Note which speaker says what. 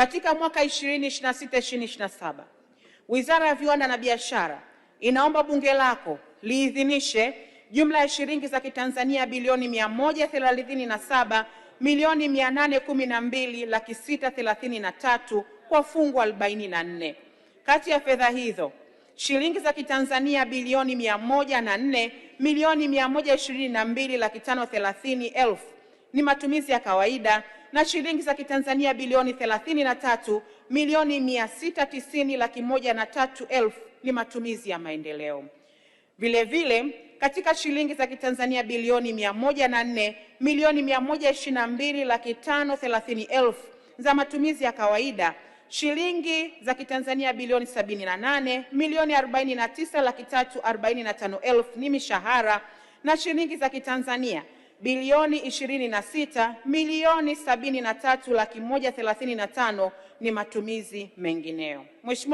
Speaker 1: Katika mwaka 2026-2027, Wizara ya Viwanda na Biashara inaomba Bunge lako liidhinishe jumla ya shilingi za Kitanzania bilioni 137,812,633 kwa fungu 44. Kati ya fedha hizo, shilingi za Kitanzania bilioni 104,122,530,000 ni matumizi ya kawaida na shilingi za Kitanzania bilioni 33,690,103,000 ni matumizi ya maendeleo. Vile vile, katika shilingi za Kitanzania bilioni 104,122,530,000 za matumizi ya kawaida, shilingi za Kitanzania bilioni 78,049,345,000 ni mishahara na shilingi za Kitanzania bilioni 26,073,135,000 ni matumizi mengineyo. Mheshimiwa